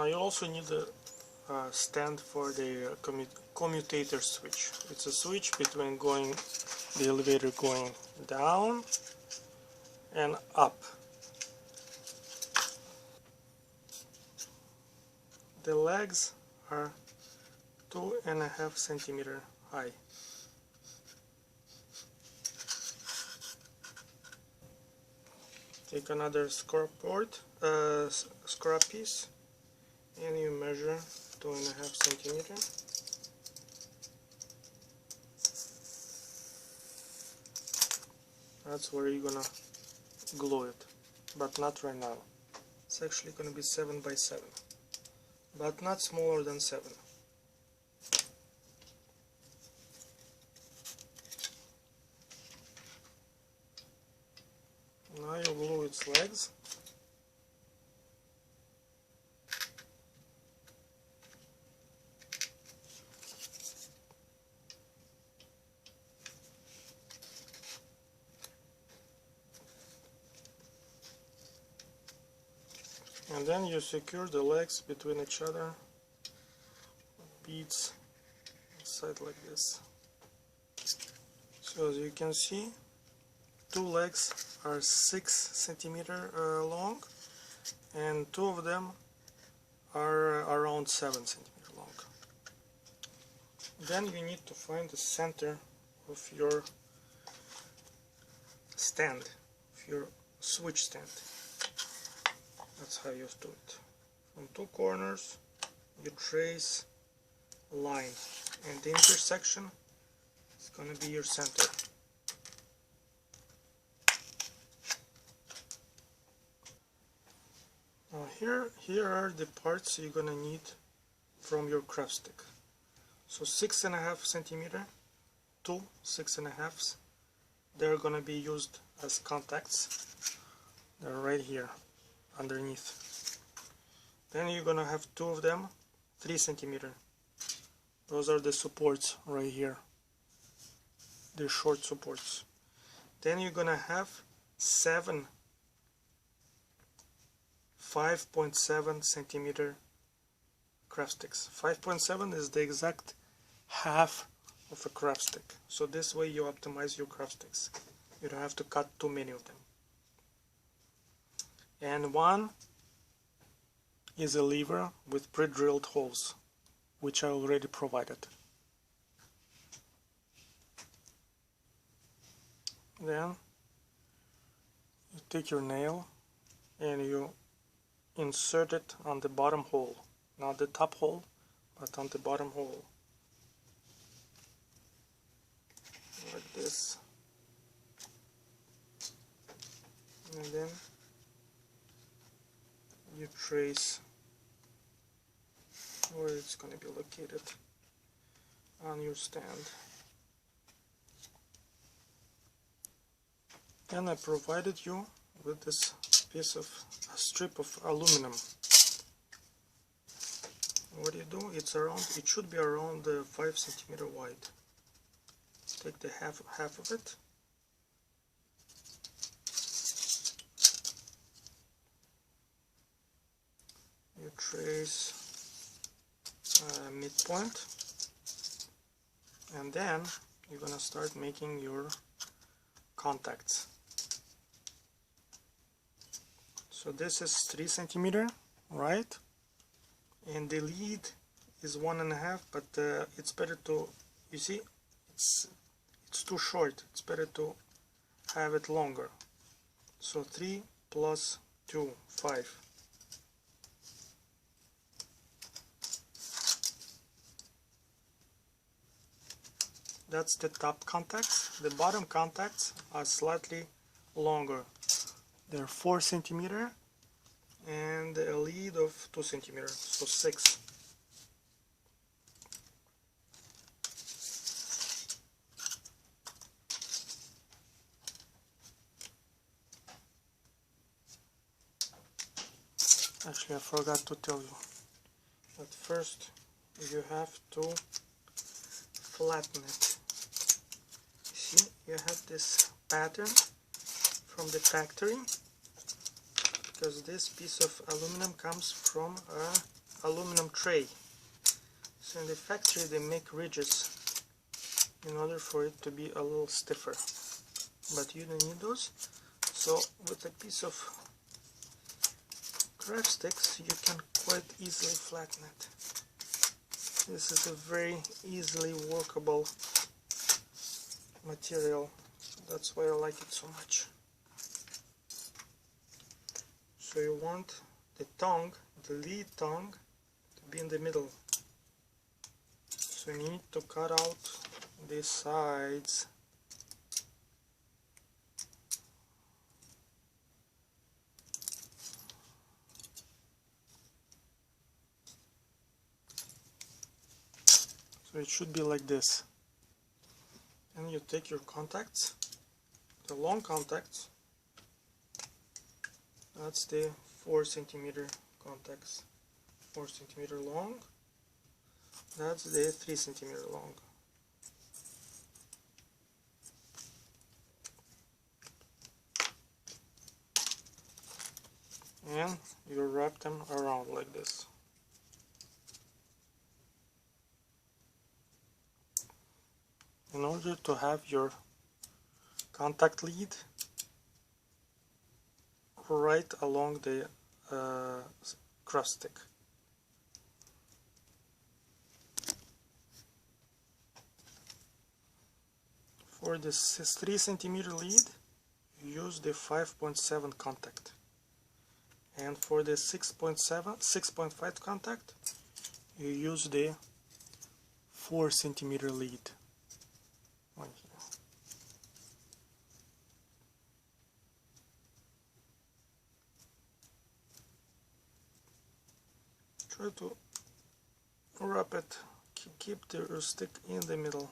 You also need a stand for the commutator switch. It's a switch between the elevator going down and up. The legs are 2.5 centimeters high. Take another scrap piece, and you measure 2.5 centimeters. That's where you're gonna glue it, but not right now. It's actually gonna be 7 by 7, but not smaller than 7. Now you glue its legs. And then you secure the legs between each other, beads inside like this. So as you can see, 2 legs are 6 centimeters long, and 2 of them are around 7 centimeters long. Then you need to find the center of your stand, of your switch stand. That's how you do it. From 2 corners you trace a line, and the intersection is going to be your center. Now here are the parts you're going to need from your craft stick. So 6.5 centimeters, 2 6.5s, they're going to be used as contacts. They're right here underneath. Then you're gonna have 2 of them, 3 centimeters. Those are the supports right here, the short supports. Then you're gonna have 7 5.7 centimeter craft sticks. 5.7 is the exact half of a craft stick. So this way you optimize your craft sticks. You don't have to cut too many of them. And 1 is a lever with pre-drilled holes, which I already provided. Then you take your nail and you insert it on the bottom hole, not the top hole, but on the bottom hole, like this. And then you trace where it's going to be located on your stand. And I provided you with this a strip of aluminum. What do you do? It should be around 5 centimeters wide. Take the half of it. You trace midpoint, and then you're gonna start making your contacts. So this is 3 centimeters, right? And the lead is 1.5, but it's better to, you see, it's too short. It's better to have it longer. So 3 plus 2, 5. That's the top contacts. The bottom contacts are slightly longer. They're 4 centimeters and a lead of 2 centimeters, so 6. Actually, I forgot to tell you. But first, you have to flatten it. See, you have this pattern from the factory, because this piece of aluminum comes from a aluminum tray. So in the factory they make ridges in order for it to be a little stiffer, but you don't need those. So with a piece of craft sticks you can quite easily flatten it. This is a very easily workable material, that's why I like it so much. So you want the tongue, the lead tongue, to be in the middle. So you need to cut out the sides. So it should be like this. And you take your contacts, the long contacts, that's the 4 centimeter contacts, 4 centimeter long, that's the 3 centimeter long. And you wrap them around like this. In order to have your contact lead right along the craft stick. For this 3 centimeter lead, you use the 5.7 contact, and for the 6.5 contact, you use the 4 centimeter lead. Right here. Try to wrap it, keep the stick in the middle.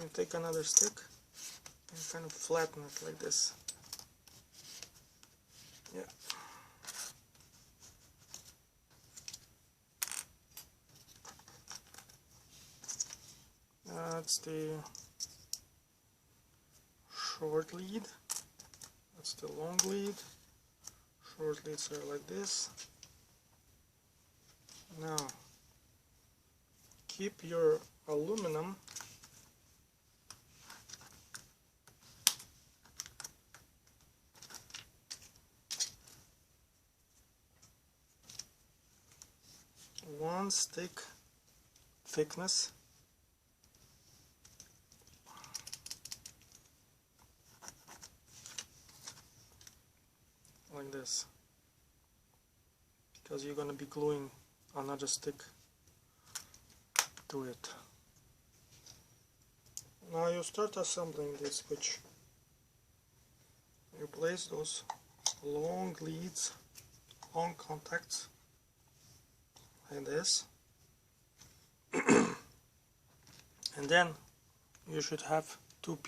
And take another stick and kind of flatten it like this. Yeah. That's the short lead, that's the long lead. Short leads are like this. Now keep your aluminum one stick thickness like this, because you're going to be gluing another stick to it. Now you start assembling this switch. You place those long leads, long contacts like this, and then you should have two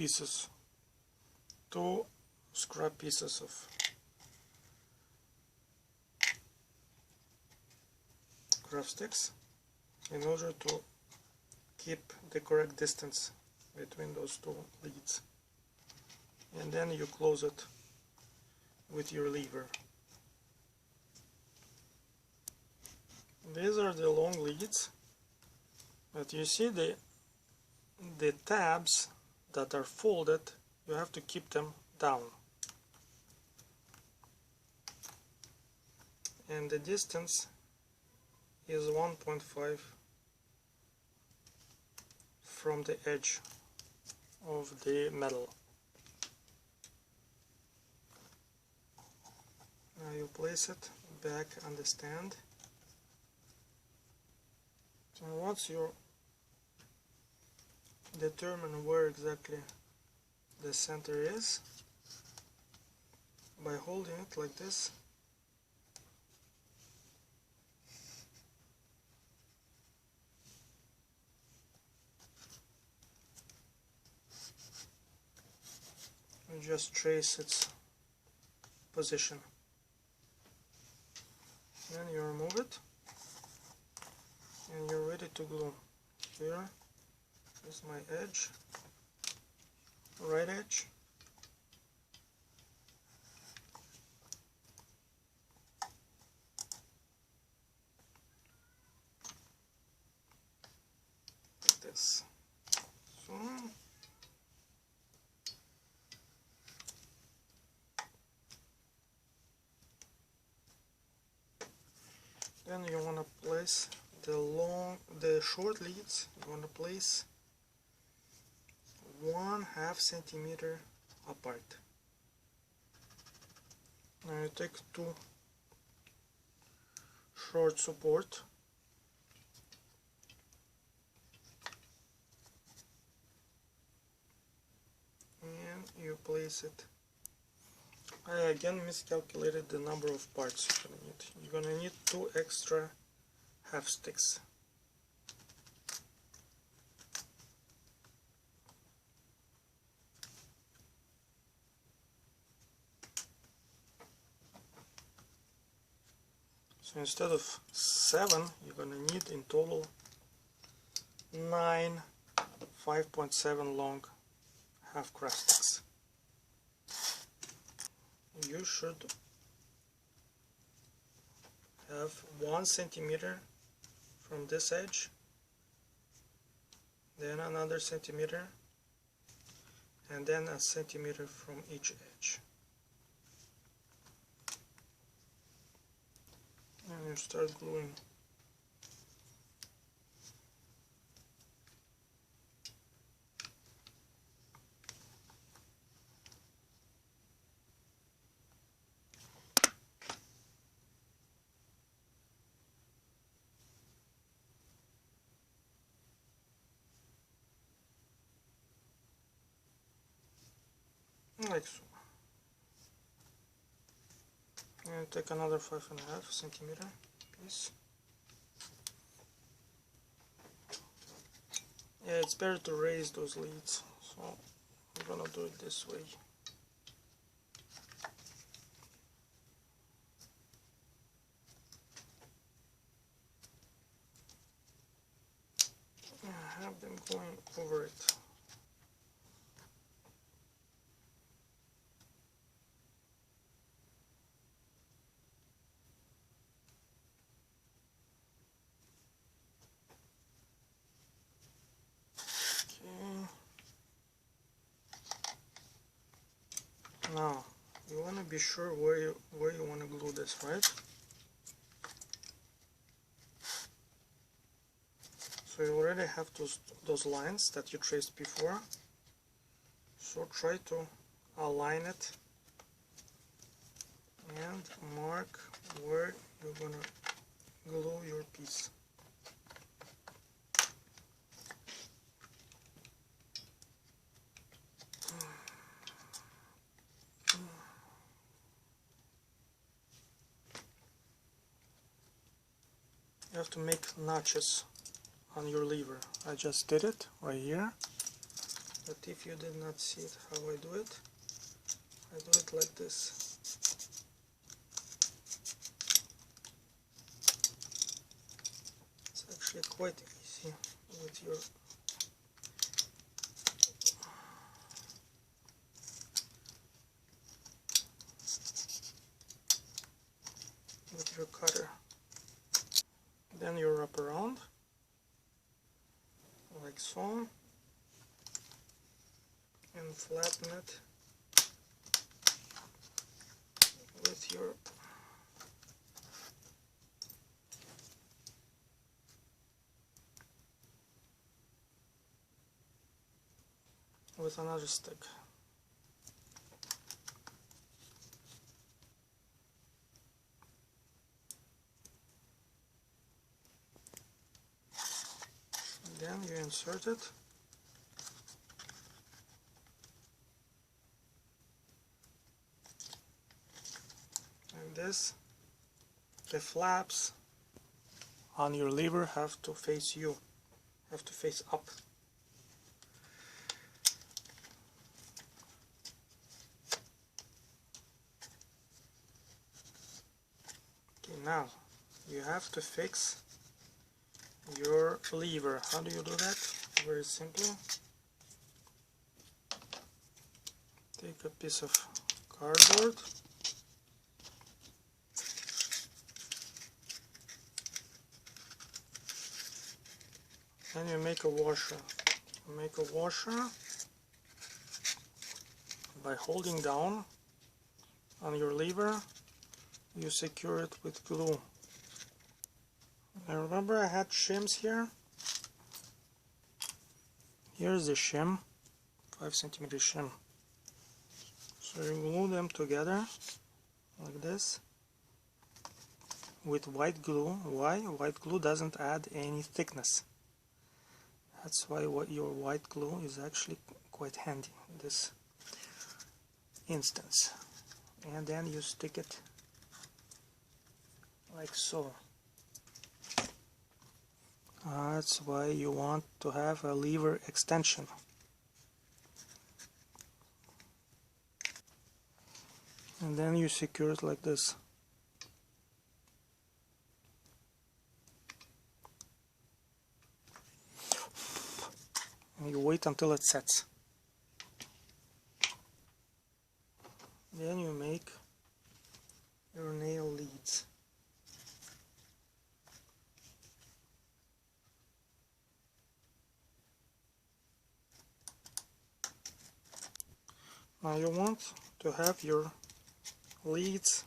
scrap pieces of craft sticks in order to keep the correct distance between those two leads, and then you close it with your lever. These are the long leads, but you see the tabs that are folded, you have to keep them down, and the distance is 1.5 from the edge of the metal. Now you place it back on the stand. So once you determine where exactly the center is, by holding it like this, you just trace its position. Then you remove it and you're ready to glue. Here is my edge. right edge. Like this. So then you want to place the short leads. You want to place 1/2 centimeter apart. Now you take two short support and you place it. I again miscalculated the number of parts you're gonna need. You're gonna need 2 extra half sticks. So instead of 7, you're gonna need in total 9 5.7 long half craft sticks. You should have 1 centimeter from this edge, then another centimeter, and then a centimeter from each edge. And you start gluing. Like so. And take another 5.5 centimeter piece. Yeah, it's better to raise those leads, so I'm gonna do it this way. I have them going over it. Now, you want to be sure where you want to glue this, right? So you already have those lines that you traced before. So try to align it and mark where you're gonna glue your piece. You have to make notches on your lever. I just did it right here, but if you did not see it how I do it like this. It's actually quite easy with your cutter. Then you wrap around like so and flatten it with another stick. Then you insert it like this. The flaps on your lever have to face you, have to face up. Okay, now you have to fix your lever. How do you do that? Very simple. Take a piece of cardboard, and you make a washer. You make a washer by holding down on your lever. You secure it with glue. Now remember, I had shims here. Here's the shim, 5 centimeter shim. So you glue them together like this with white glue. Why? White glue doesn't add any thickness. That's why your white glue is actually quite handy in this instance. And then you stick it like so. That's why you want to have a lever extension. And then you secure it like this. And you wait until it sets. Then you make your nail leads. Now you want to have your leads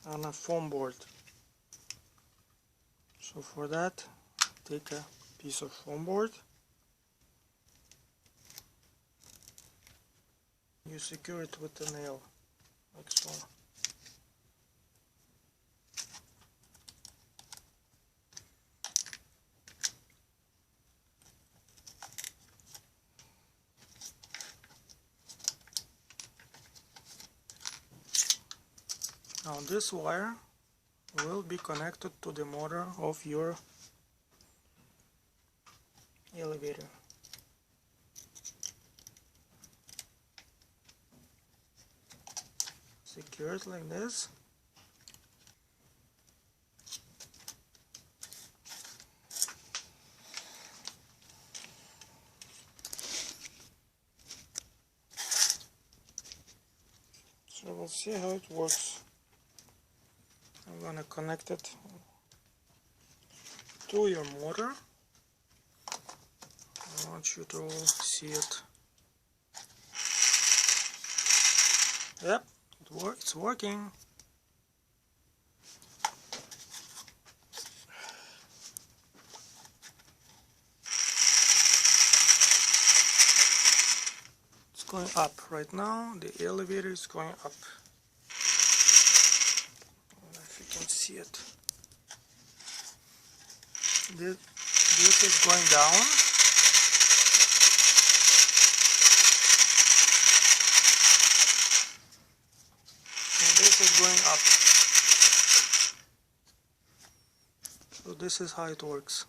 on a foam board. So for that, take a piece of foam board. You secure it with a nail, like so. Now this wire will be connected to the motor of your elevator. Secure it like this. So we'll see how it works. I'm gonna connect it to your motor. I want you to see it. Yep, it's working. It's going up right now. The elevator is going up. If you can see it. This is going down. And this is going up. So this is how it works.